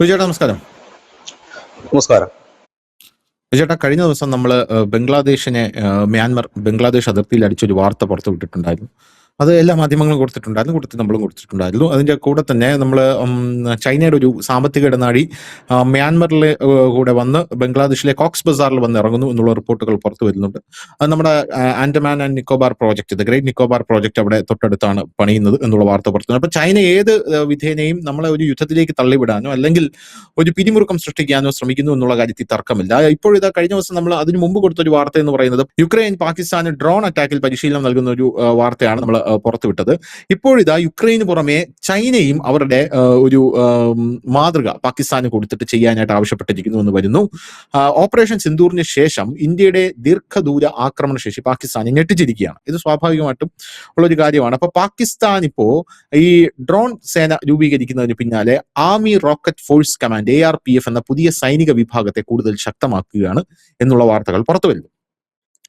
ചേട്ടാ നമസ്കാരം. നമസ്കാരം. ചേട്ടാ കഴിഞ്ഞ ദിവസം നമ്മൾ ബംഗ്ലാദേശിനെ ബംഗ്ലാദേശ് അതിർത്തിയിൽ അടിച്ചൊരു വാർത്ത പുറത്തു വിട്ടിട്ടുണ്ടായിരുന്നു. അത് എല്ലാ മാധ്യമങ്ങളും കൊടുത്തിട്ടുണ്ടായിരുന്നു, നമ്മളും കൊടുത്തിട്ടുണ്ടായിരുന്നു. അതിന്റെ കൂടെ തന്നെ നമ്മൾ ചൈനയുടെ ഒരു സാമ്പത്തിക ഇടനാഴി മ്യാൻമറിൽ കൂടെ വന്ന് ബംഗ്ലാദേശിലെ കോക്സ് ബസാറിൽ വന്ന് ഇറങ്ങുന്നു എന്നുള്ള റിപ്പോർട്ടുകൾ പുറത്തു വരുന്നുണ്ട്. അത് നമ്മുടെ Andaman and Nicobar project, the great Nicobar project അവിടെ തൊട്ടടുത്താണ് പണിയുന്നത് എന്നുള്ള വാർത്ത പുറത്തു. അപ്പൊ ചൈന ഏത് വിധേനയും നമ്മളെ ഒരു യുദ്ധത്തിലേക്ക് തള്ളിവിടാനോ അല്ലെങ്കിൽ ഒരു പിരിമുറുക്കം സൃഷ്ടിക്കാനോ ശ്രമിക്കുന്നു എന്നുള്ള കാര്യത്തിൽ തർക്കമില്ല. ഇപ്പോഴിതാ കഴിഞ്ഞ ദിവസം നമ്മൾ അതിനു മുമ്പ് കൊടുത്തൊരു വാർത്ത എന്ന് പറയുന്നത് യുക്രൈൻ പാകിസ്ഥാന് ഡ്രോൺ അറ്റാക്കിൽ പരിശീലനം നൽകുന്ന ഒരു വാർത്തയാണ് നമ്മൾ പുറത്തുവിട്ടത്. ഇപ്പോഴിതാ യുക്രൈന് പുറമെ ചൈനയും അവരുടെ ഒരു മാതൃക പാകിസ്ഥാന് കൊടുത്തിട്ട് ചെയ്യാനായിട്ട് ആവശ്യപ്പെട്ടിരിക്കുന്നു എന്ന് വരുന്നു. ഓപ്പറേഷൻ സിന്ദൂറിന് ശേഷം ഇന്ത്യയുടെ ദീർഘദൂര ആക്രമണ ശേഷി പാകിസ്ഥാനെ ഞെട്ടിച്ചിരിക്കുകയാണ്. ഇത് സ്വാഭാവികമായിട്ടും ഉള്ളൊരു കാര്യമാണ്. അപ്പൊ പാകിസ്ഥാൻ ഇപ്പോ ഈ ഡ്രോൺ സേന രൂപീകരിക്കുന്നതിന് പിന്നാലെ army rocket force command ARPF എന്ന പുതിയ സൈനിക വിഭാഗത്തെ കൂടുതൽ ശക്തമാക്കുകയാണ് എന്നുള്ള വാർത്തകൾ പുറത്തു വരുന്നു.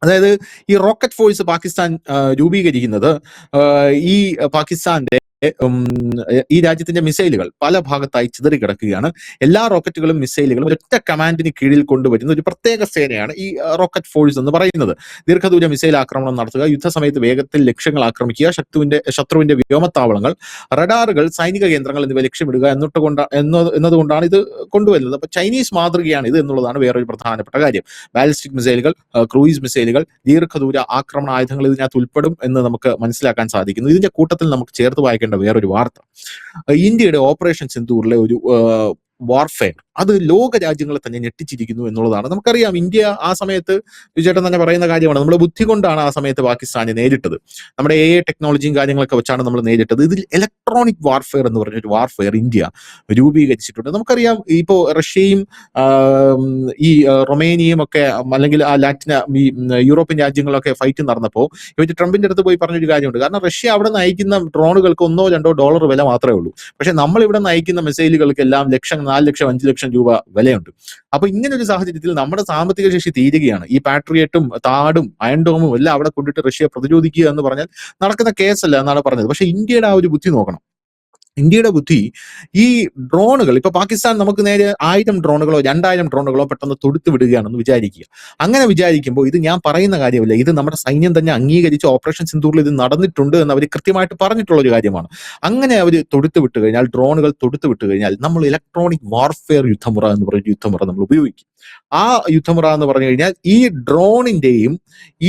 അതായത് ഈ റോക്കറ്റ് ഫോഴ്സ് പാകിസ്ഥാൻ രൂപീകരിക്കുന്നത് ഈ പാകിസ്ഥാന്റെ ഈ രാജ്യത്തിന്റെ മിസൈലുകൾ പല ഭാഗത്തായി ചിതറിക്കിടക്കുകയാണ്. എല്ലാ റോക്കറ്റുകളും മിസൈലുകളും ഒരൊറ്റ കമാൻഡിന് കീഴിൽ കൊണ്ടുവരുന്ന ഒരു പ്രത്യേക സേനയാണ് ഈ റോക്കറ്റ് ഫോഴ്സ് എന്ന് പറയുന്നത്. ദീർഘദൂര മിസൈൽ ആക്രമണം നടത്തുക, യുദ്ധസമയത്ത് വേഗത്തിൽ ലക്ഷ്യങ്ങൾ ആക്രമിക്കുക, ശത്രുവിന്റെ വ്യോമത്താവളങ്ങൾ, റഡാറുകൾ, സൈനിക കേന്ദ്രങ്ങൾ എന്നിവ ലക്ഷ്യമിടുക എന്നതുകൊണ്ടാണ് ഇത് കൊണ്ടുവരുന്നത്. അപ്പൊ ചൈനീസ് മാതൃകയാണ് ഇത് എന്നുള്ളതാണ് വേറൊരു പ്രധാനപ്പെട്ട കാര്യം. ബാലിസ്റ്റിക് മിസൈലുകൾ, ക്രൂയിസ് മിസൈലുകൾ, ദീർഘദൂര ആക്രമണ ആയുധങ്ങൾ ഇതിനകത്ത് ഉൾപ്പെടും എന്ന് നമുക്ക് മനസ്സിലാക്കാൻ സാധിക്കുന്നു. ഇതിന്റെ കൂട്ടത്തിൽ നമുക്ക് ചേർത്ത് വായിക്കേണ്ട വേറൊരു വാർത്ത, ഇന്ത്യയുടെ ഓപ്പറേഷൻ സിന്ദൂറിലെ ഒരു വാർഫെയർ അത് ലോക രാജ്യങ്ങളെ തന്നെ ഞെട്ടിച്ചിരിക്കുന്നു എന്നുള്ളതാണ്. നമുക്കറിയാം ഇന്ത്യ ആ സമയത്ത് വിജയേട്ടൻ തന്നെ പറയുന്ന കാര്യമാണ്, നമ്മുടെ ബുദ്ധി കൊണ്ടാണ് ആ സമയത്ത് പാകിസ്ഥാനെ നേരിട്ടത്. നമ്മുടെ AI ടെക്നോളജിയും കാര്യങ്ങളൊക്കെ വെച്ചാണ് നമ്മൾ നേരിട്ടത്. ഇതിൽ ഇലക്ട്രോണിക് വാർഫെയർ എന്ന് പറഞ്ഞൊരു വാർഫെയർ ഇന്ത്യ രൂപീകരിച്ചിട്ടുണ്ട്. നമുക്കറിയാം ഇപ്പോ റഷ്യയും ഈ റൊമേനിയയും ഒക്കെ അല്ലെങ്കിൽ ആ ഈ യൂറോപ്യൻ രാജ്യങ്ങളൊക്കെ ഫൈറ്റ് നടന്നപ്പോൾ ഇവർ ട്രംപിന്റെ അടുത്ത് പോയി പറഞ്ഞൊരു കാര്യമുണ്ട്. കാരണം റഷ്യ അവിടെ നിന്ന് അയക്കുന്ന ഡ്രോണുകൾക്ക് $1-2 വില മാത്രമേ ഉള്ളൂ. പക്ഷെ നമ്മൾ ഇവിടെ നിന്ന് അയക്കുന്ന മിസൈലുകൾക്ക് എല്ലാം 4 ലക്ഷം 5 ലക്ഷം രൂപ വിലയുണ്ട്. അപ്പൊ ഇങ്ങനെ ഒരു സാഹചര്യത്തിൽ നമ്മുടെ സാമ്പത്തിക ശേഷി തീരുകയാണ്. ഈ പാട്രിയറ്റും താഡും അയൺഡോമും എല്ലാം അവിടെ കൊണ്ടിട്ട് റഷ്യ പ്രതിരോധിക്കുക എന്ന് പറഞ്ഞാൽ നടക്കുന്ന കേസല്ല എന്നാണ് പറഞ്ഞത്. പക്ഷെ ഇന്ത്യയുടെ ആ ഒരു ബുദ്ധി നോക്കണം. ഇന്ത്യയുടെ ബുദ്ധി ഈ ഡ്രോണുകൾ ഇപ്പൊ പാകിസ്ഥാൻ നമുക്ക് നേരെ 1000 ഡ്രോണുകളോ 2000 ഡ്രോണുകളോ പെട്ടെന്ന് തൊടുത്തു വിടുകയാണെന്ന് വിചാരിക്കുക. അങ്ങനെ വിചാരിക്കുമ്പോൾ ഇത് ഞാൻ പറയുന്ന കാര്യമല്ല, ഇത് നമ്മുടെ സൈന്യം തന്നെ അംഗീകരിച്ച് ഓപ്പറേഷൻ സിന്ദൂറിൽ ഇത് നടന്നിട്ടുണ്ട് എന്ന് അവർ കൃത്യമായിട്ട് പറഞ്ഞിട്ടുള്ള ഒരു കാര്യമാണ്. അങ്ങനെ അവർ തൊടുത്തു വിട്ടു കഴിഞ്ഞാൽ, ഡ്രോണുകൾ തൊടുത്തു വിട്ടു കഴിഞ്ഞാൽ നമ്മൾ ഇലക്ട്രോണിക് വാർഫെയർ യുദ്ധമുറ എന്ന് പറയുന്ന യുദ്ധമുറ നമ്മൾ ഉപയോഗിക്കും. ആ യുദ്ധമുറ എന്ന് പറഞ്ഞു കഴിഞ്ഞാൽ ഈ ഡ്രോണിന്റെയും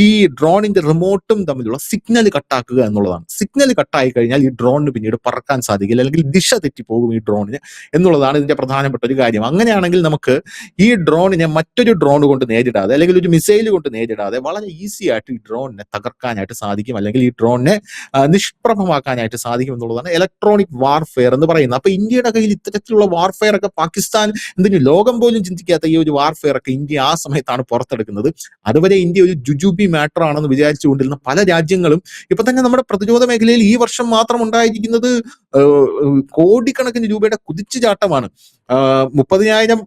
ഈ ഡ്രോണിന്റെ റിമോട്ടും തമ്മിലുള്ള സിഗ്നൽ കട്ടാക്കുക എന്നുള്ളതാണ്. സിഗ്നൽ കട്ടായി കഴിഞ്ഞാൽ ഈ ഡ്രോണിന് പിന്നീട് പറക്കാൻ സാധിക്കില്ല, അല്ലെങ്കിൽ ദിശ തെറ്റിപ്പോകും ഈ ഡ്രോണിന് എന്നുള്ളതാണ് ഇതിന്റെ പ്രധാനപ്പെട്ട ഒരു കാര്യം. അങ്ങനെയാണെങ്കിൽ നമുക്ക് ഈ ഡ്രോണിനെ മറ്റൊരു ഡ്രോൺ കൊണ്ട് നേരിടാതെ അല്ലെങ്കിൽ ഒരു മിസൈൽ കൊണ്ട് നേരിടാതെ വളരെ ഈസി ആയിട്ട് ഈ ഡ്രോണിനെ തകർക്കാനായിട്ട് സാധിക്കും, അല്ലെങ്കിൽ ഈ ഡ്രോണിനെ നിഷ്പ്രഭമാക്കാനായിട്ട് സാധിക്കും എന്നുള്ളതാണ് ഇലക്ട്രോണിക് വാർഫെയർ എന്ന് പറയുന്നത്. അപ്പൊ ഇന്ത്യയുടെ കയ്യിൽ ഇത്തരത്തിലുള്ള വാർഫെയർ ഒക്കെ പാകിസ്ഥാൻ എന്തിനു ലോകം പോലും ചിന്തിക്കാത്ത ഈ ഒരു വാർഫെയർ ഒക്കെ ഇന്ത്യ ആ സമയത്താണ് പുറത്തെടുക്കുന്നത്. അതുവരെ ഇന്ത്യ ഒരു ജുജുബി മാറ്റർ ആണെന്ന് വിചാരിച്ചുകൊണ്ടിരുന്ന പല രാജ്യങ്ങളും ഇപ്പൊ തന്നെ നമ്മുടെ പ്രതിരോധ മേഖലയിൽ ഈ വർഷം മാത്രം ഉണ്ടായിരിക്കുന്നത് കോടിക്കണക്കിന് രൂപയുടെ കുതിച്ചുചാട്ടമാണ്. 30,000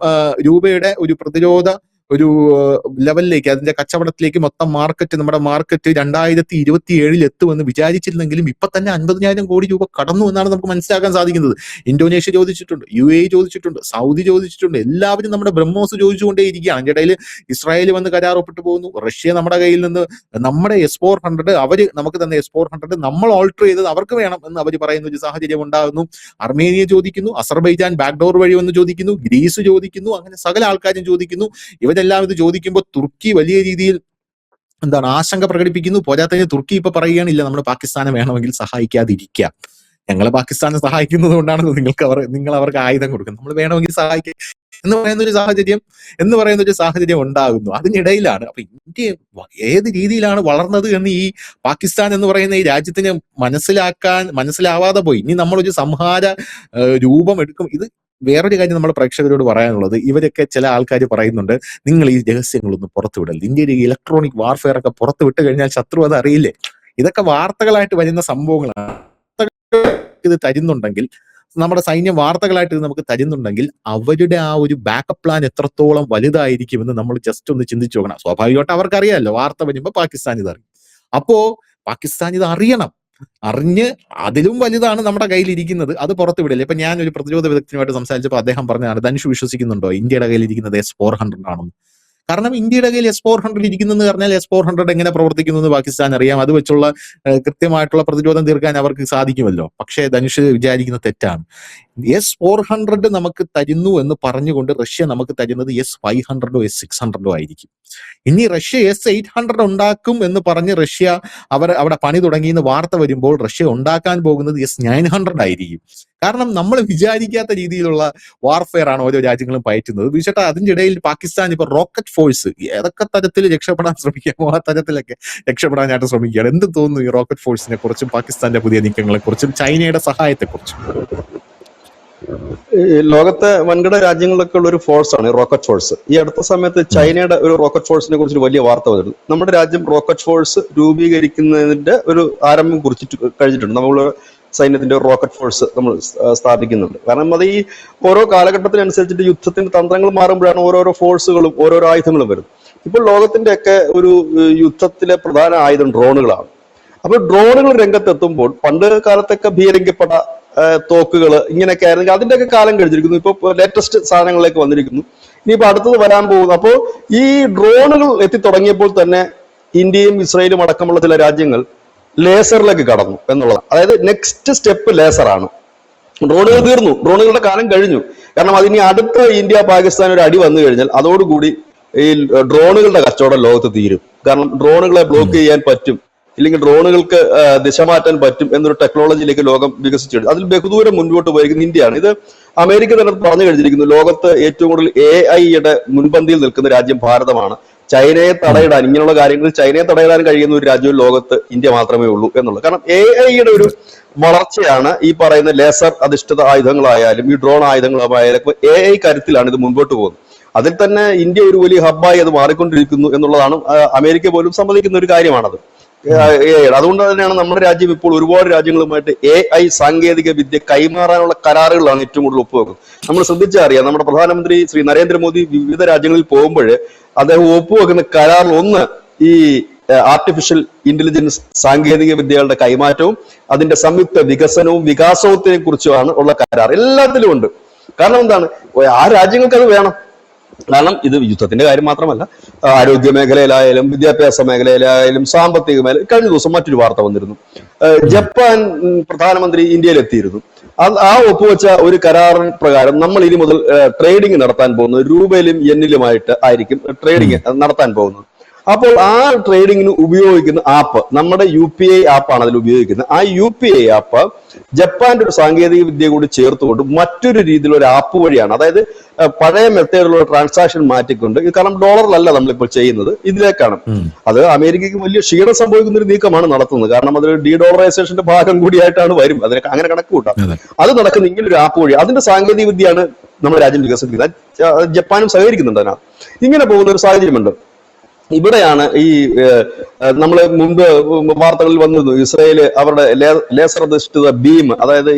രൂപയുടെ ഒരു പ്രതിരോധ ഒരു ലെവലിലേക്ക്, അതിന്റെ കച്ചവടത്തിലേക്ക് മൊത്തം നമ്മുടെ മാർക്കറ്റ് 2027 എത്തുമെന്ന് വിചാരിച്ചിരുന്നെങ്കിലും ഇപ്പൊ തന്നെ 50,000 കോടി രൂപ കടന്നു എന്നാണ് നമുക്ക് മനസ്സിലാക്കാൻ സാധിക്കുന്നത്. ഇന്തോനേഷ്യ ചോദിച്ചിട്ടുണ്ട്, UAE ചോദിച്ചിട്ടുണ്ട്, സൗദി ചോദിച്ചിട്ടുണ്ട്, എല്ലാവരും നമ്മുടെ ബ്രഹ്മോസ് ചോദിച്ചുകൊണ്ടേ ഇരിക്കുകയാണ്. അതിന്റെ ഇടയിൽ ഇസ്രായേൽ വന്ന് കരാർ ഒപ്പിട്ട് പോകുന്നു. റഷ്യ നമ്മുടെ കയ്യിൽ നിന്ന് നമ്മുടെ S-400 അവര് നമുക്ക് തന്നെ S-400 നമ്മൾ ഓൾട്ടർ ചെയ്തത് അവർക്ക് വേണം എന്ന് അവർ പറയുന്ന ഒരു സാഹചര്യം ഉണ്ടാകുന്നു. അർമേനിയ ചോദിക്കുന്നു, അസർബൈജാൻ ബാക്ക്ഡോർ വഴി വന്ന് ചോദിക്കുന്നു, ഗ്രീസ് ചോദിക്കുന്നു, അങ്ങനെ സകല ആൾക്കാരും ചോദിക്കുന്നു. ഇവരെല്ലാം ഇത് ചോദിക്കുമ്പോൾ തുർക്കി വലിയ രീതിയിൽ ആശങ്ക പ്രകടിപ്പിക്കുന്നു. പോരാത്തതിന് തുർക്കി ഇപ്പൊ പറയുകയാണില്ല, നമ്മൾ പാകിസ്ഥാനെ വേണമെങ്കിൽ സഹായിക്കാതിരിക്കാം, ഞങ്ങൾ പാകിസ്ഥാനെ സഹായിക്കുന്നത് കൊണ്ടാണ് നിങ്ങൾ അവർക്ക് ആയുധം കൊടുക്കുന്നത്, നമ്മൾ വേണമെങ്കിൽ സഹായിക്കാം എന്ന് പറയുന്ന ഒരു സാഹചര്യം ഉണ്ടാകുന്നു. അതിനിടയിലാണ് അപ്പൊ ഇന്ത്യ ഏത് രീതിയിലാണ് വളർന്നത് എന്ന് ഈ പാകിസ്ഥാൻ എന്ന് പറയുന്ന ഈ രാജ്യത്തിന് മനസ്സിലാവാതെ പോയി. ഇനി നമ്മളൊരു സംഹാര രൂപം എടുക്കും. ഇത് വേറൊരു കാര്യം നമ്മുടെ പ്രേക്ഷകരോട് പറയാനുള്ളത്, ഇവരൊക്കെ ചില ആൾക്കാർ പറയുന്നുണ്ട്, നിങ്ങൾ ഈ രഹസ്യങ്ങളൊന്നും പുറത്തുവിടരുത്, ഇന്ത്യയിൽ ഈ ഇലക്ട്രോണിക് വാർഫെയർ ഒക്കെ പുറത്തുവിട്ട് കഴിഞ്ഞാൽ ശത്രു അത് അറിയില്ലേ. ഇതൊക്കെ വാർത്തകളായിട്ട് വരുന്ന സംഭവങ്ങളാണ്. ഇത് തരുന്നുണ്ടെങ്കിൽ, നമ്മുടെ സൈന്യം വാർത്തകളായിട്ട് ഇത് നമുക്ക് തരുന്നുണ്ടെങ്കിൽ അവരുടെ ആ ഒരു ബാക്കപ്പ് പ്ലാൻ എത്രത്തോളം വലുതായിരിക്കുമെന്ന് നമ്മൾ ജസ്റ്റ് ഒന്ന് ചിന്തിച്ചു നോക്കണം. സ്വാഭാവികമായിട്ട് അവർക്കറിയാമല്ലോ, വാർത്ത വരുമ്പോൾ പാകിസ്ഥാൻ ഇത് അറിയും. അപ്പോ പാകിസ്ഥാൻ ഇത് അറിയണം. അറിഞ്ഞ് അതിലും വലുതാണ് നമ്മുടെ കയ്യിലിരിക്കുന്നത്, അത് പുറത്ത് വിടില്ല. ഇപ്പൊ ഞാൻ ഒരു പ്രതിരോധ വിദഗ്ധനുമായിട്ട് സംസാരിച്ചപ്പോൾ അദ്ദേഹം പറഞ്ഞതാണ്, ധനുഷ് വിശ്വസിക്കുന്നുണ്ടോ ഇന്ത്യയുടെ കയ്യിലിരിക്കുന്നത് S-400 ആണെന്ന്? കാരണം ഇന്ത്യയുടെ കയ്യിൽ S-400 ഇരിക്കുന്നെന്ന് പറഞ്ഞാൽ S-400 എങ്ങനെ പ്രവർത്തിക്കുന്നു എന്ന് പാകിസ്ഥാൻ അറിയാം. അത് വെച്ചുള്ള കൃത്യമായിട്ടുള്ള പ്രതിരോധം തീർക്കാൻ അവർക്ക് സാധിക്കുമല്ലോ. പക്ഷേ ധനുഷ് വിചാരിക്കുന്ന തെറ്റാണ്. S-400 നമുക്ക് തരുന്നു എന്ന് പറഞ്ഞുകൊണ്ട് റഷ്യ നമുക്ക് തരുന്നത് S-500 S-600 ആയിരിക്കും. ഇനി റഷ്യ S-800 ഉണ്ടാക്കും എന്ന് പറഞ്ഞ് റഷ്യ അവിടെ പണി തുടങ്ങിയെന്ന് വാർത്ത വരുമ്പോൾ റഷ്യ ഉണ്ടാക്കാൻ പോകുന്നത് S-900 ആയിരിക്കും. കാരണം നമ്മൾ വിചാരിക്കാത്ത രീതിയിലുള്ള വാർഫെയർ ആണ് ഓരോ രാജ്യങ്ങളും പയറ്റുന്നത്. വിശേഷം അതിന്റെ ഇടയിൽ പാകിസ്ഥാൻ ഇപ്പൊ റോക്കറ്റ് ഫോഴ്സ് ഏതൊക്കെ തരത്തിൽ രക്ഷപ്പെടാൻ ശ്രമിക്കാമോ ആ തരത്തിലൊക്കെ രക്ഷപ്പെടാനായിട്ട് ശ്രമിക്കുകയാണ്. എന്ത് തോന്നുന്നു ഈ റോക്കറ്റ് ഫോഴ്സിനെ കുറിച്ചും പാകിസ്ഥാന്റെ പുതിയ നീക്കങ്ങളെ കുറിച്ചും ചൈനയുടെ സഹായത്തെ കുറിച്ചും? ലോകത്തെ വൻകിട രാജ്യങ്ങളിലൊക്കെ ഉള്ള ഒരു ഫോഴ്സാണ് ഈ റോക്കറ്റ് ഫോഴ്സ്. ഈ അടുത്ത സമയത്ത് ചൈനയുടെ ഒരു റോക്കറ്റ് ഫോഴ്സിനെ കുറിച്ച് വലിയ വാർത്ത വന്നിട്ടുണ്ട്. നമ്മുടെ രാജ്യം റോക്കറ്റ് ഫോഴ്സ് രൂപീകരിക്കുന്നതിന്റെ ഒരു ആരംഭം കുറിച്ചിട്ട് കഴിഞ്ഞിട്ടുണ്ട്. നമ്മൾ സൈന്യത്തിന്റെ റോക്കറ്റ് ഫോഴ്സ് നമ്മൾ സ്ഥാപിക്കുന്നുണ്ട്. കാരണം അത് ഈ ഓരോ കാലഘട്ടത്തിനനുസരിച്ചിട്ട് യുദ്ധത്തിന്റെ തന്ത്രങ്ങൾ മാറുമ്പോഴാണ് ഓരോരോ ഫോഴ്സുകളും ഓരോരോ ആയുധങ്ങളും വരുന്നത്. ഇപ്പോൾ ലോകത്തിന്റെ ഒക്കെ ഒരു യുദ്ധത്തിലെ പ്രധാന ആയുധം ഡ്രോണുകളാണ്. അപ്പോൾ ഡ്രോണുകൾ രംഗത്തെത്തുമ്പോൾ പണ്ട് കാലത്തൊക്കെ ഭീരങ്കിപ്പട, തോക്കുകൾ ഇങ്ങനെയൊക്കെ ആയിരുന്നെങ്കിൽ അതിന്റെയൊക്കെ കാലം കഴിഞ്ഞിരിക്കുന്നു. ഇപ്പൊ ലേറ്റസ്റ്റ് സാധനങ്ങളിലേക്ക് വന്നിരിക്കുന്നു. ഇനിയിപ്പോ അടുത്തത് വരാൻ പോകുന്നു. അപ്പോൾ ഈ ഡ്രോണുകൾ എത്തിത്തുടങ്ങിയപ്പോൾ തന്നെ ഇന്ത്യയും ഇസ്രായേലും അടക്കമുള്ള ചില രാജ്യങ്ങൾ ലേസറിലേക്ക് കടന്നു എന്നുള്ളതാണ്. അതായത് നെക്സ്റ്റ് സ്റ്റെപ്പ് ലേസറാണ്. ഡ്രോണുകൾ തീർന്നു, ഡ്രോണുകളുടെ കാലം കഴിഞ്ഞു. കാരണം അതിനി അടുത്ത ഇന്ത്യ പാകിസ്ഥാൻ ഒരു അടി വന്നു കഴിഞ്ഞാൽ അതോടുകൂടി ഈ ഡ്രോണുകളുടെ കച്ചവടം ലോകത്ത് തീരും. കാരണം ഡ്രോണുകളെ ബ്ലോക്ക് ചെയ്യാൻ പറ്റും, ഇല്ലെങ്കിൽ ഡ്രോണുകൾക്ക് ദിശ മാറ്റാൻ പറ്റും എന്നൊരു ടെക്നോളജിയിലേക്ക് ലോകം വികസിച്ചു. അതിൽ ബഹുദൂരം മുൻപോട്ട് പോയിരിക്കുന്ന ഇന്ത്യയാണ്. ഇത് അമേരിക്ക തന്നെ പറഞ്ഞു കഴിഞ്ഞിരിക്കുന്നു. ലോകത്ത് ഏറ്റവും കൂടുതൽ AI-യുടെ മുൻപന്തിയിൽ നിൽക്കുന്ന രാജ്യം ഭാരതമാണ്. ചൈനയെ തടയിടാൻ, ഇങ്ങനെയുള്ള കാര്യങ്ങളിൽ ചൈനയെ തടയിടാൻ കഴിയുന്ന ഒരു രാജ്യവും ലോകത്ത് ഇന്ത്യ മാത്രമേ ഉള്ളൂ എന്നുള്ളത്. കാരണം AI-യുടെ ഒരു വളർച്ചയാണ് ഈ പറയുന്ന ലേസർ അധിഷ്ഠിത ആയുധങ്ങളായാലും ഈ ഡ്രോൺ ആയുധങ്ങളായാലും AI കരുത്തിലാണ് ഇത് മുൻപോട്ട് പോകുന്നത്. അതിൽ തന്നെ ഇന്ത്യ ഒരു വലിയ ഹബ്ബായി അത് മാറിക്കൊണ്ടിരിക്കുന്നു എന്നുള്ളതാണ് അമേരിക്ക പോലും സമ്മതിക്കുന്ന ഒരു കാര്യമാണത്. അതുകൊണ്ട് തന്നെയാണ് നമ്മുടെ രാജ്യം ഇപ്പോൾ ഒരുപാട് രാജ്യങ്ങളുമായിട്ട് AI സാങ്കേതിക വിദ്യ കൈമാറാനുള്ള കരാറുകളാണ് ഏറ്റവും കൂടുതൽ ഒപ്പുവെക്കുന്നത്. നമ്മൾ ശ്രദ്ധിച്ചാൽ അറിയാം, നമ്മുടെ പ്രധാനമന്ത്രി ശ്രീ നരേന്ദ്രമോദി വിവിധ രാജ്യങ്ങളിൽ പോകുമ്പോൾ അദ്ദേഹം ഒപ്പുവെക്കുന്ന കരാറിൽ ഒന്ന് ഈ ആർട്ടിഫിഷ്യൽ ഇന്റലിജൻസ് സാങ്കേതിക വിദ്യകളുടെ കൈമാറ്റവും അതിന്റെ സംയുക്ത വികസനവും വികാസത്തിനെ കുറിച്ചുമാണ് ഉള്ള കരാർ. എല്ലാത്തിലും ഉണ്ട്. കാരണം എന്താണ്, ആ രാജ്യങ്ങൾക്ക് അത് വേണം. കാരണം ഇത് യുദ്ധത്തിന്റെ കാര്യം മാത്രമല്ല, ആരോഗ്യ മേഖലയിലായാലും വിദ്യാഭ്യാസ മേഖലയിലായാലും സാമ്പത്തിക മേഖല. കഴിഞ്ഞ ദിവസം മറ്റൊരു വാർത്ത വന്നിരുന്നു, ജപ്പാൻ പ്രധാനമന്ത്രി ഇന്ത്യയിൽ എത്തിയിരുന്നു. ആ ഒപ്പുവെച്ച ഒരു കരാറിൻ പ്രകാരം നമ്മൾ ഇനി മുതൽ ട്രേഡിംഗ് നടത്താൻ പോകുന്നത് രൂപയിലും യെന്നിലുമായിട്ട് ആയിരിക്കും ട്രേഡിംഗ് നടത്താൻ പോകുന്നത്. അപ്പോൾ ആ ട്രേഡിങ്ങിന് ഉപയോഗിക്കുന്ന ആപ്പ് നമ്മുടെ UPI ആപ്പാണ് അതിൽ ഉപയോഗിക്കുന്നത്. ആ UPI ആപ്പ് ജപ്പാന്റെ ഒരു സാങ്കേതിക വിദ്യ കൂടി ചേർത്തുകൊണ്ട് മറ്റൊരു രീതിയിലുള്ള ഒരു ആപ്പ് വഴിയാണ്, അതായത് പഴയ മെത്തേഡിലുള്ള ട്രാൻസാക്ഷൻ മാറ്റിക്കൊണ്ട്, കാരണം ഡോളറിലല്ല നമ്മളിപ്പോൾ ചെയ്യുന്നത്, ഇതിലേക്കാണ്. അത് അമേരിക്കയ്ക്ക് വലിയ ക്ഷീണം സംഭവിക്കുന്ന ഒരു നീക്കമാണ് നടത്തുന്നത്. കാരണം അത് ഡീഡോളറൈസേഷന്റെ ഭാഗം കൂടിയായിട്ടാണ് വരും. അതിനൊക്കെ അങ്ങനെ കണക്ക് കൂട്ടാം. അത് നടക്കുന്ന ഇങ്ങനെ ഒരു ആപ്പ് വഴി അതിന്റെ സാങ്കേതിക വിദ്യയാണ് നമ്മുടെ രാജ്യം വികസിപ്പിക്കുന്നത്. ജപ്പാനും സഹകരിക്കുന്നുണ്ട് അതിനകത്ത്. ഇങ്ങനെ പോകുന്ന ഒരു സാഹചര്യമുണ്ട്. ഇവിടെയാണ് ഈ നമ്മൾ മുൻപ് വാർത്തകളിൽ വന്നിരുന്നു, ഇസ്രായേല് അവരുടെ ലേസർ അധിഷ്ഠിത ബീം, അതായത്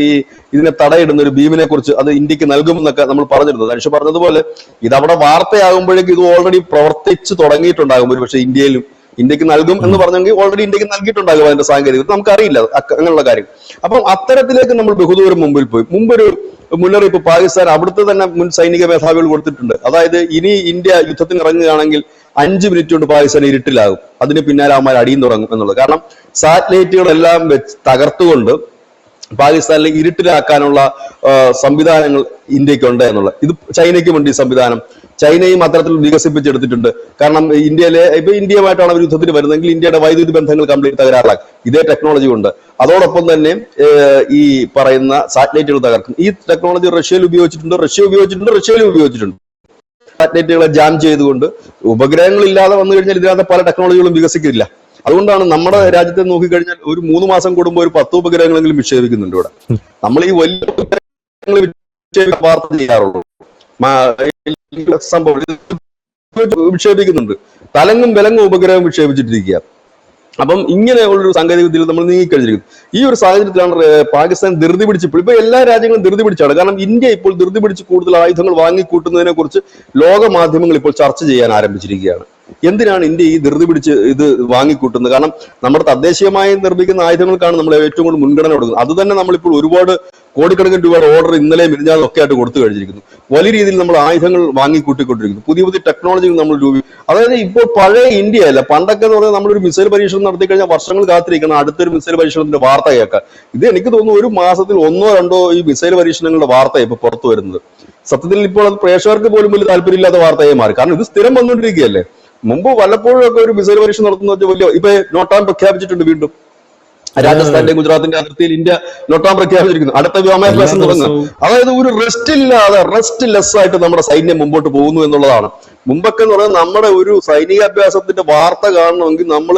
ഇതിനെ തടയിടുന്ന ഒരു ബീമിനെ കുറിച്ച് അത് ഇന്ത്യക്ക് നൽകുമെന്നൊക്കെ നമ്മൾ പറഞ്ഞിരുന്നു. ധനുഷ് പറഞ്ഞതുപോലെ ഇത് അവിടെ വാർത്തയാകുമ്പോഴേക്കും ഇത് ഓൾറെഡി പ്രവർത്തിച്ചു തുടങ്ങിയിട്ടുണ്ടാകും. ഒരു പക്ഷേ ഇന്ത്യക്ക് നൽകും എന്ന് പറഞ്ഞെങ്കിൽ ഓൾറെഡി ഇന്ത്യക്ക് നൽകിയിട്ടുണ്ടാകും അതിന്റെ സാങ്കേതികത, നമുക്കറിയില്ല അങ്ങനെയുള്ള കാര്യം. അപ്പം അത്തരത്തിലേക്ക് നമ്മൾ ബഹുദൂരം മുമ്പിൽ പോയി. മുമ്പൊരു മുന്നറിയിപ്പ് പാകിസ്ഥാൻ അവിടുത്തെ തന്നെ മുൻ സൈനിക മേധാവികൾ കൊടുത്തിട്ടുണ്ട്. അതായത് ഇനി ഇന്ത്യ യുദ്ധത്തിന് ഇറങ്ങുകയാണെങ്കിൽ 5 മിനിറ്റ് കൊണ്ട് പാകിസ്ഥാൻ ഇരുട്ടിലാകും, അതിന് പിന്നാലെ അവന്മാർ അടിയും തുടങ്ങും എന്നുള്ളത്. കാരണം സാറ്റലൈറ്റുകളെല്ലാം തകർത്തുകൊണ്ട് പാകിസ്ഥാനിലെ ഇരുട്ടിലാക്കാനുള്ള സംവിധാനങ്ങൾ ഇന്ത്യക്കുണ്ട് എന്നുള്ളത്. ഇത് ചൈനയ്ക്കുമുണ്ട് ഈ സംവിധാനം. ചൈനയും അത്തരത്തിൽ വികസിപ്പിച്ചെടുത്തിട്ടുണ്ട്. കാരണം ഇന്ത്യയുമായിട്ടാണ് അവർ യുദ്ധത്തിന് വരുന്നതെങ്കിൽ ഇന്ത്യയുടെ വൈദ്യുതി ബന്ധങ്ങൾ കംപ്ലീറ്റ് തകരാറാക്കും. ഇതേ ടെക്നോളജി ഉണ്ട്. അതോടൊപ്പം തന്നെ ഈ പറയുന്ന സാറ്റലൈറ്റുകൾ തകർക്കും. ഈ ടെക്നോളജി റഷ്യയിൽ ഉപയോഗിച്ചിട്ടുണ്ട്, റഷ്യയിലും ഉപയോഗിച്ചിട്ടുണ്ട്. സാറ്റലൈറ്റുകളെ ജാം ചെയ്തുകൊണ്ട് ഉപഗ്രഹങ്ങൾ ഇല്ലാതെ വന്നു കഴിഞ്ഞാൽ ഇതിനകത്ത് പല ടെക്നോളജികളും വികസിക്കില്ല. അതുകൊണ്ടാണ് നമ്മുടെ രാജ്യത്തെ നോക്കിക്കഴിഞ്ഞാൽ ഒരു 3 മാസം കൂടുമ്പോൾ ഒരു 10 ഉപഗ്രഹങ്ങളെങ്കിലും വിക്ഷേപിക്കുന്നുണ്ട് ഇവിടെ. നമ്മൾ ഈ വലിയ ഉപഗ്രഹങ്ങൾ വാർത്ത ചെയ്യാറുള്ളൂ. സംഭവം വിക്ഷേപിക്കുന്നുണ്ട്, തലങ്ങും വിലങ്ങും ഉപഗ്രഹം വിക്ഷേപിച്ചിട്ടിരിക്കുക. അപ്പം ഇങ്ങനെയുള്ളൊരു സാങ്കേതിക വിദ്യയിൽ നമ്മൾ നീങ്ങിക്കഴിഞ്ഞിരിക്കുന്നു. ഈ ഒരു സാഹചര്യത്തിലാണ് പാകിസ്ഥാൻ ധൃതി പിടിച്ചപ്പോൾ, ഇപ്പൊ എല്ലാ രാജ്യങ്ങളും ധൃതി പിടിച്ചാണ്. കാരണം ഇന്ത്യ ഇപ്പോൾ ധൃതി പിടിച്ച് കൂടുതൽ ആയുധങ്ങൾ വാങ്ങിക്കൂട്ടുന്നതിനെ കുറിച്ച് ലോക മാധ്യമങ്ങൾ ഇപ്പോൾ ചർച്ച ചെയ്യാൻ ആരംഭിച്ചിരിക്കുകയാണ്. എന്തിനാണ് ഇന്ത്യ ഈ ധൃതി പിടിച്ച് ഇത് വാങ്ങിക്കൂട്ടുന്നത്? കാരണം നമ്മുടെ തദ്ദേശീയമായി നിർമ്മിക്കുന്ന ആയുധങ്ങൾക്കാണ് നമ്മൾ ഏറ്റവും കൂടുതൽ മുൻഗണന കൊടുക്കുന്നത്. അത് തന്നെ നമ്മളിപ്പോൾ ഒരുപാട് കോടിക്കണക്കിന് രൂപയുടെ ഓർഡർ ഇന്നലെ മിനിഞ്ഞാന്നും ഒക്കെ ആയിട്ട് കൊടുത്തു കഴിഞ്ഞിരിക്കുന്നു. വലിയ രീതിയിൽ നമ്മൾ ആയുധങ്ങൾ വാങ്ങിക്കൂട്ടിക്കൊണ്ടിരിക്കുന്നു. പുതിയ പുതിയ ടെക്നോളജികൾ നമ്മൾ അതായത് ഇപ്പോൾ പഴയ ഇന്ത്യ അല്ല. പണ്ടൊക്കെ എന്ന് പറഞ്ഞാൽ നമ്മളൊരു മിസൈൽ പരീക്ഷണം നടത്തി കഴിഞ്ഞാൽ വർഷങ്ങൾ കാത്തിരിക്കണം അടുത്തൊരു മിസൈൽ പരീക്ഷണത്തിന്റെ വാർത്ത കേൾക്കാൻ. ഇത് എനിക്ക് തോന്നുന്നു ഒരു മാസത്തിൽ 1-2 ഈ മിസൈൽ പരീക്ഷണങ്ങളുടെ വാർത്ത ഇപ്പൊ പുറത്തു വരുന്നത്. സത്യത്തിൽ ഇപ്പോൾ അത് പ്രേക്ഷകർക്ക് പോലും വലിയ താല്പര്യമില്ലാത്ത വാർത്തയായി മാറി. കാരണം ഇത് സ്ഥിരം വന്നുകൊണ്ടിരിക്കുകയല്ലേ. മുമ്പ് വല്ലപ്പോഴും ഒക്കെ ഒരു മിസൈൽ പരീക്ഷണം നടത്തുന്നത് വലിയ ഇപ്പൊ നോട്ടാൻ പ്രഖ്യാപിച്ചിട്ടുണ്ട്. വീണ്ടും രാജസ്ഥാന്റെയും ഗുജറാത്തിന്റെ അതിർത്തിയിൽ ഇന്ത്യ നോട്ടാൻ പ്രഖ്യാപിച്ചിരിക്കുന്നു. അടുത്ത വ്യോമാഭ്യാസം തുടങ്ങുക. അതായത് ഒരു റെസ്റ്റ് ഇല്ലാതെ റെസ്റ്റ് ലെസ് ആയിട്ട് നമ്മുടെ സൈന്യം മുമ്പോട്ട് പോകുന്നു എന്നുള്ളതാണ്. മുമ്പൊക്കെ എന്ന് പറയുന്നത് നമ്മുടെ ഒരു സൈനികാഭ്യാസത്തിന്റെ വാർത്ത കാണണമെങ്കിൽ നമ്മൾ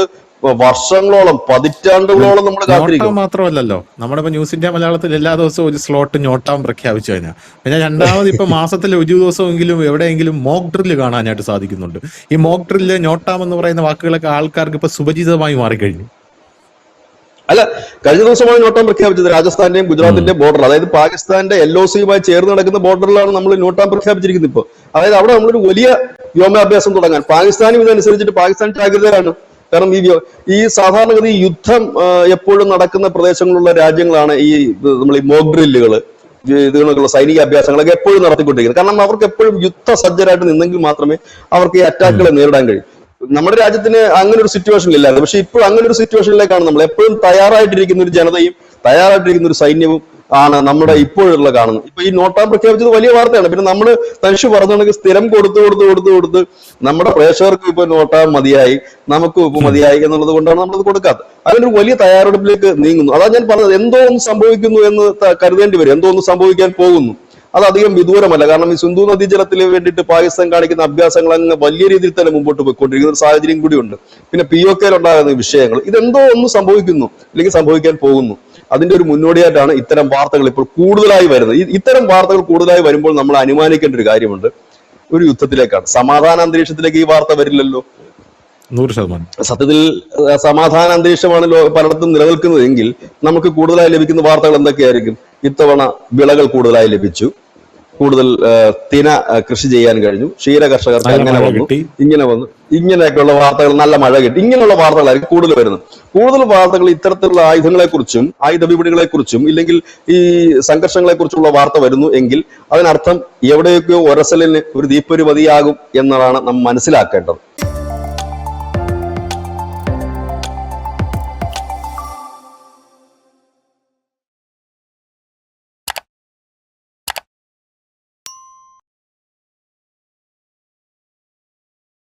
വർഷങ്ങളോളം പതിറ്റാണ്ടുകളോളം നമ്മൾ കാത്തിരിക്കും. മാത്രമല്ലല്ലോ, നമ്മുടെ ഇപ്പൊ ന്യൂസ് ഇന്ത്യ മലയാളത്തിൽ എല്ലാ ദിവസവും ഒരു സ്ലോട്ട് ഞോട്ടാൻ പ്രഖ്യാപിച്ചു കഴിഞ്ഞാൽ പിന്നെ രണ്ടാമത് ഇപ്പൊ മാസത്തിൽ ഒരു ദിവസമെങ്കിലും എവിടെയെങ്കിലും മോക്ക് ഡ്രില്ല് കാണാനായിട്ട് സാധിക്കുന്നുണ്ട്. ഈ മോക്ക് ഡ്രില്ല് ഞോട്ടാം എന്ന് പറയുന്ന വാക്കുകളൊക്കെ ആൾക്കാർക്ക് ഇപ്പൊ സുപരിചിതമായി മാറിക്കഴിഞ്ഞു. അല്ല, കഴിഞ്ഞ ദിവസമാണ് നോട്ടാൻ പ്രഖ്യാപിച്ചത്. രാജസ്ഥാന്റെയും ഗുജറാത്തിന്റെയും ബോർഡർ, അതായത് പാകിസ്ഥാന്റെ LOCയുമായി ചേർന്ന് നടക്കുന്ന ബോർഡറിലാണ് നമ്മൾ നോട്ടാൻ പ്രഖ്യാപിച്ചിരിക്കുന്നത് ഇപ്പോൾ. അതായത് അവിടെ നമ്മളൊരു വലിയ വ്യോമാഭ്യാസം തുടങ്ങാൻ പാകിസ്ഥാനും ഇതനുസരിച്ചിട്ട് പാകിസ്ഥാൻ ജാഗ്രതയിലാണ്. കാരണം ഈ സാധാരണഗതി യുദ്ധം എപ്പോഴും നടക്കുന്ന പ്രദേശങ്ങളുള്ള രാജ്യങ്ങളാണ് ഈ നമ്മൾ ഈ മോക്ക് ഡ്രില്ലുകള് ഇതിനുള്ള സൈനിക അഭ്യാസങ്ങളൊക്കെ എപ്പോഴും നടത്തിക്കൊണ്ടിരിക്കുന്നത്. കാരണം അവർക്ക് എപ്പോഴും യുദ്ധസജ്ജരായിട്ട് നിന്നെങ്കിൽ മാത്രമേ അവർക്ക് ഈ അറ്റാക്കുകളെ നേരിടാൻ കഴിയും. നമ്മുടെ രാജ്യത്തിന് അങ്ങനെ ഒരു സിറ്റുവേഷൻ ഇല്ലായിരുന്നു. പക്ഷെ ഇപ്പോൾ അങ്ങനെ ഒരു സിറ്റുവേഷനിലേക്കാണ് നമ്മൾ എപ്പോഴും തയ്യാറായിട്ടിരിക്കുന്ന ഒരു ജനതയും തയ്യാറായിട്ടിരിക്കുന്ന ഒരു സൈന്യവും ആണ് നമ്മുടെ ഇപ്പോഴുള്ള കാണുന്നത്. ഇപ്പൊ ഈ നോട്ടാൻ പ്രഖ്യാപിച്ചത് വലിയ വാർത്തയാണ്. പിന്നെ നമ്മൾ തനിഷ് പറഞ്ഞാണെങ്കിൽ സ്ഥിരം കൊടുത്ത് നമ്മുടെ പ്രേക്ഷകർക്ക് ഇപ്പൊ നോട്ടാൻ മതിയായി, നമുക്കും ഇപ്പൊ മതിയായി എന്നുള്ളത് കൊണ്ടാണ് നമ്മളത് കൊടുക്കാത്തത്. അതിനൊരു വലിയ തയ്യാറെടുപ്പിലേക്ക് നീങ്ങുന്നു. അതാ ഞാൻ പറഞ്ഞത്, എന്തോ ഒന്ന് സംഭവിക്കുന്നു എന്ന് കരുതേണ്ടി വരും. എന്തോ ഒന്ന് സംഭവിക്കാൻ പോകുന്നു. അത് അധികം വിദൂരമല്ല. കാരണം ഈ സിന്ധു നദീജലത്തിന് വേണ്ടിയിട്ട് പാകിസ്ഥാൻ കാണിക്കുന്ന അഭ്യാസങ്ങൾ അങ്ങ് വലിയ രീതിയിൽ തന്നെ മുമ്പോട്ട് പോയിക്കൊണ്ടിരിക്കുന്ന ഒരു സാഹചര്യം കൂടിയുണ്ട്. പിന്നെ POKയിൽ ഉണ്ടാകുന്ന വിഷയങ്ങൾ, ഇതെന്തോ ഒന്ന് സംഭവിക്കുന്നു അല്ലെങ്കിൽ സംഭവിക്കാൻ പോകുന്നു. അതിന്റെ ഒരു മുന്നോടിയായിട്ടാണ് ഇത്തരം വാർത്തകൾ ഇപ്പോൾ കൂടുതലായി വരുന്നത്. ഇത്തരം വാർത്തകൾ കൂടുതലായി വരുമ്പോൾ നമ്മൾ അനുമാനിക്കേണ്ട ഒരു കാര്യമുണ്ട്, ഒരു യുദ്ധത്തിലേക്കാണ്. സമാധാന അന്തരീക്ഷത്തിലേക്ക് ഈ വാർത്ത വരില്ലല്ലോ. 100%. സത്യത്തിൽ സമാധാന അന്തരീക്ഷമാണ് പലയിടത്തും നിലനിൽക്കുന്നതെങ്കിൽ നമുക്ക് കൂടുതലായി ലഭിക്കുന്ന വാർത്തകൾ എന്തൊക്കെയായിരിക്കും? ഇത്തവണ വിളകൾ കൂടുതലായി ലഭിച്ചു, കൂടുതൽ തിന കൃഷി ചെയ്യാൻ കഴിഞ്ഞു, ക്ഷീര കർഷകർക്ക് അങ്ങനെ വന്നു, ഇങ്ങനെ വന്നു, ഇങ്ങനെയൊക്കെയുള്ള വാർത്തകൾ, നല്ല മഴ കിട്ടി, ഇങ്ങനെയുള്ള വാർത്തകളായിരിക്കും കൂടുതൽ വരുന്നത്. കൂടുതൽ വാർത്തകൾ ഇത്തരത്തിലുള്ള ആയുധങ്ങളെക്കുറിച്ചും ആയുധ വിപണികളെക്കുറിച്ചും ഇല്ലെങ്കിൽ ഈ സംഘർഷങ്ങളെ കുറിച്ചുള്ള വാർത്ത വരുന്നു എങ്കിൽ അതിനർത്ഥം എവിടെയൊക്കെയോ ഒരസലിന് ഒരു തീപ്പൊരി മതിയാകും എന്നതാണ് നാം മനസ്സിലാക്കേണ്ടത്.